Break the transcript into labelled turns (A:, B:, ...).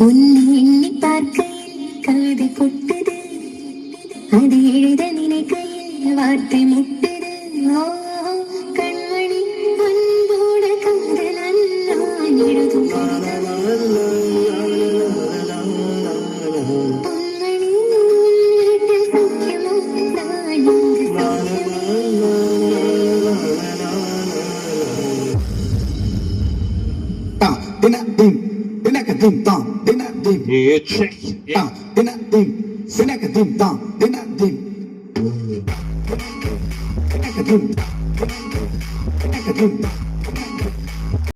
A: உன்னை எண்ணி பார்க்கையில் கவிதை கொட்டுது, அது எழுத நினைக்கையில் வார்த்தை முட்டுது. ஓ கண்மணி அன்போட காதலன் நான் எழுதும் பொன்மணி வீட்டில் சௌக்கியமோ நான் இங்கு சௌக்கியமோ.
B: Dim dum, dinna dim.
C: Yeah, check. Yeah.
B: Dinna dim, sinaka dim dum, dinna dim. Dinna dim, dinna dim.